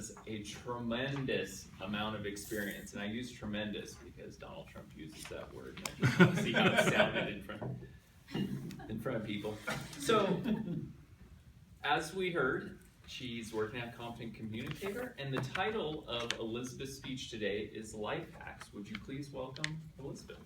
has a tremendous amount of experience, and I use tremendous because Donald Trump uses that word, and I just want to see how it sounded in front of people. So, as we heard, she's working at Competent Communicator, and the title of Elizabeth's speech today is Life Hacks. Would you please welcome Elizabeth?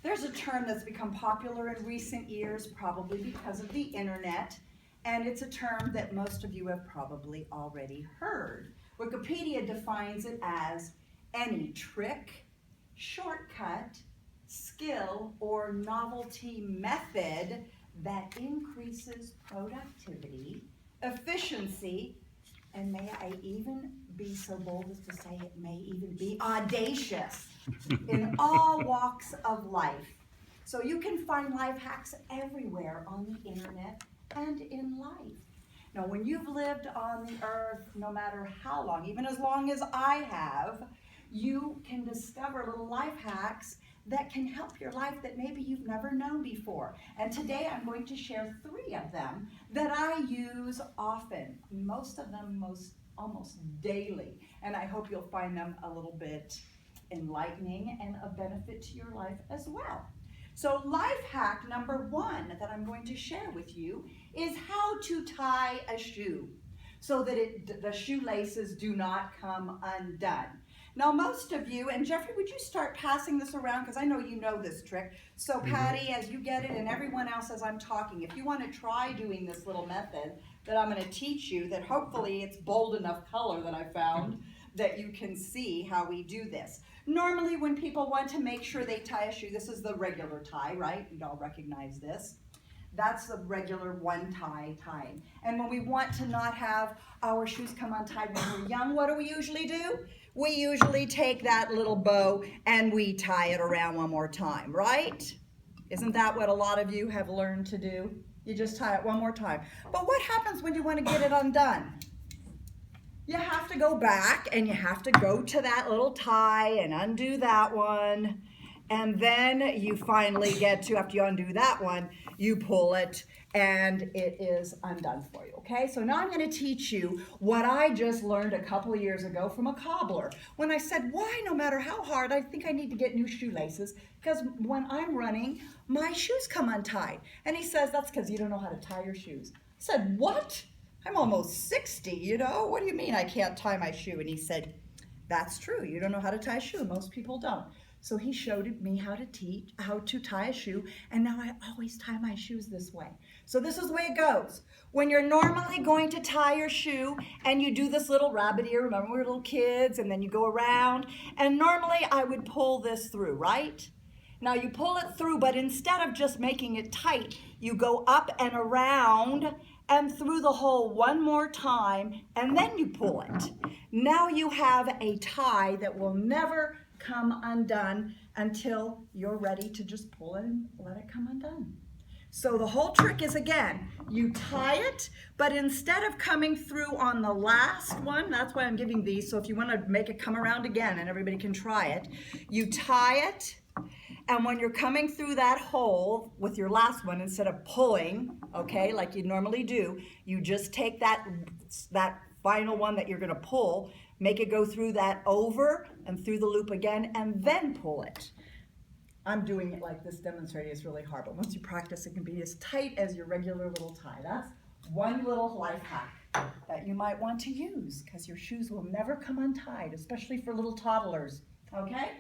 There's a term that's become popular in recent years, probably because of the internet, and it's a term that most of you have probably already heard. Wikipedia defines it as any trick, shortcut, skill, or novelty method that increases productivity, efficiency, and may I even be so bold as to say it may even be audacious in all walks of life. So you can find life hacks everywhere on the internet and in life. Now, when you've lived on the earth, no matter how long, even as long as I have, you can discover little life hacks that can help your life that maybe you've never known before. And today I'm going to share 3 of them that I use often, most of them almost daily. And I hope you'll find them a little bit enlightening and of benefit to your life as well. So life hack number 1 that I'm going to share with you is how to tie a shoe so that the shoelaces do not come undone. Now most of you, and Jeffrey, would you start passing this around because I know you know this trick. So Patty, as you get it, and everyone else as I'm talking, if you want to try doing this little method that I'm going to teach you, that hopefully it's bold enough color that I found that you can see how we do this. Normally when people want to make sure they tie a shoe, this is the regular tie, right? You'd all recognize this. That's the regular one tie tying. And when we want to not have our shoes come untied when we're young, what do we usually do? We usually take that little bow and we tie it around one more time, right? Isn't that what a lot of you have learned to do? You just tie it one more time. But what happens when you want to get it undone? You have to go back and you have to go to that little tie and undo that one. And then you finally get to, after you undo that one, you pull it and it is undone for you, okay? So now I'm going to teach you what I just learned a couple of years ago from a cobbler. When I said, why, no matter how hard, I think I need to get new shoelaces because when I'm running, my shoes come untied. And he says, that's because you don't know how to tie your shoes. I said, what? I'm almost 60, you know? What do you mean I can't tie my shoe? And he said, that's true. You don't know how to tie a shoe. Most people don't. So he showed me how to tie a shoe, and now I always tie my shoes this way. So this is the way it goes. When you're normally going to tie your shoe, and you do this little rabbit ear, remember we were little kids, and then you go around, and normally I would pull this through, right? Now you pull it through, but instead of just making it tight, you go up and around and through the hole one more time, and then you pull it. Now you have a tie that will never come undone until you're ready to just pull it and let it come undone. So the whole trick is, again, you tie it, but instead of coming through on the last one, that's why I'm giving these, so if you want to make it come around again and everybody can try it, you tie it, and when you're coming through that hole with your last one, instead of pulling, okay, like you normally do, you just take that final one that you're going to pull, make it go through that over and through the loop again, and then pull it. I'm doing it like this, demonstrating it's really hard, but once you practice, it can be as tight as your regular little tie. That's one little life hack that you might want to use because your shoes will never come untied, especially for little toddlers, okay?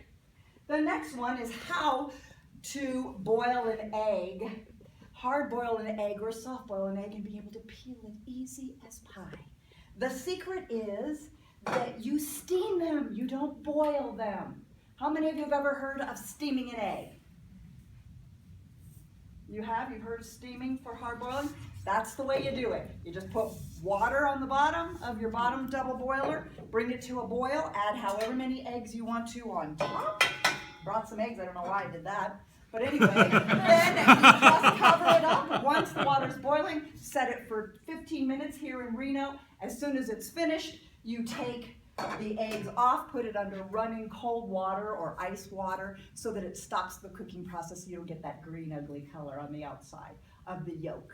The next one is how to boil an egg, hard boil an egg or soft boil an egg and be able to peel it easy as pie. The secret is that you steam them, you don't boil them. How many of you have ever heard of steaming an egg? You have? You've heard of steaming for hard boiling? That's the way you do it. You just put water on the bottom of your bottom double boiler, bring it to a boil, add however many eggs you want to on top. Brought some eggs, I don't know why I did that. But anyway, then you just cover it up. Once the water's boiling, set it for 15 minutes here in Reno. As soon as it's finished, You take the eggs off, put it under running cold water or ice water so that it stops the cooking process so you don't get that green ugly color on the outside of the yolk.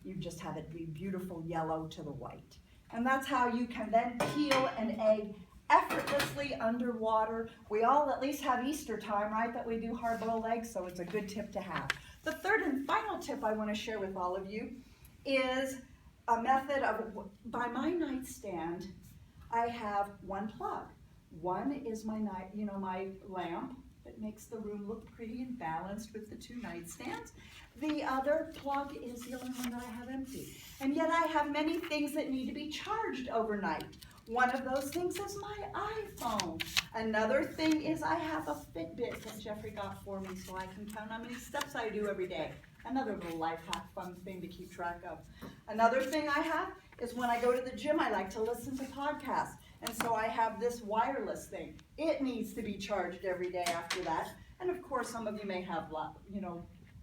You just have it be beautiful yellow to the white. And that's how you can then peel an egg effortlessly underwater. We all at least have Easter time, right, that we do hard-boiled eggs, so it's a good tip to have. The third and final tip I want to share with all of you is a method of, by my nightstand, I have one plug. One is my my lamp that makes the room look pretty and balanced with the two nightstands. The other plug is the only one that I have empty. And yet I have many things that need to be charged overnight. One of those things is my iPhone. Another thing is I have a Fitbit that Jeffrey got for me so I can count how many steps I do every day. Another little life hack, fun thing to keep track of. Another thing I have is when I go to the gym, I like to listen to podcasts. And so I have this wireless thing. It needs to be charged every day after that. And of course, some of you may have,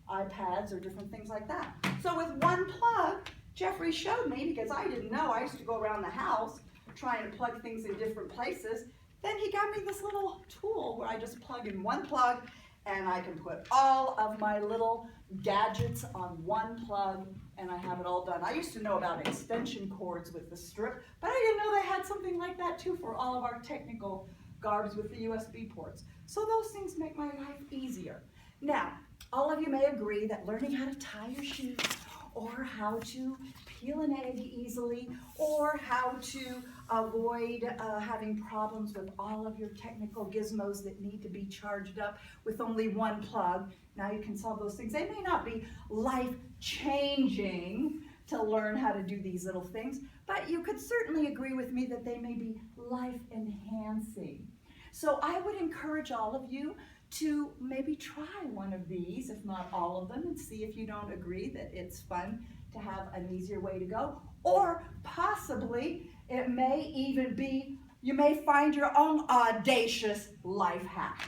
iPads or different things like that. So with one plug, Jeffrey showed me, because I didn't know, I used to go around the house trying to plug things in different places. Then he got me this little tool where I just plug in one plug and I can put all of my little gadgets on one plug and I have it all done. I used to know about extension cords with the strip, but I didn't know they had something like that too for all of our technical garbs with the USB ports. So those things make my life easier. Now, all of you may agree that learning how to tie your shoes or how to peel an egg easily, or how to avoid having problems with all of your technical gizmos that need to be charged up with only one plug. Now you can solve those things. They may not be life-changing to learn how to do these little things, but you could certainly agree with me that they may be life-enhancing. So I would encourage all of you to maybe try one of these, if not all of them, and see if you don't agree that it's fun to have an easier way to go. Or possibly it may even be, you may find your own audacious life hack.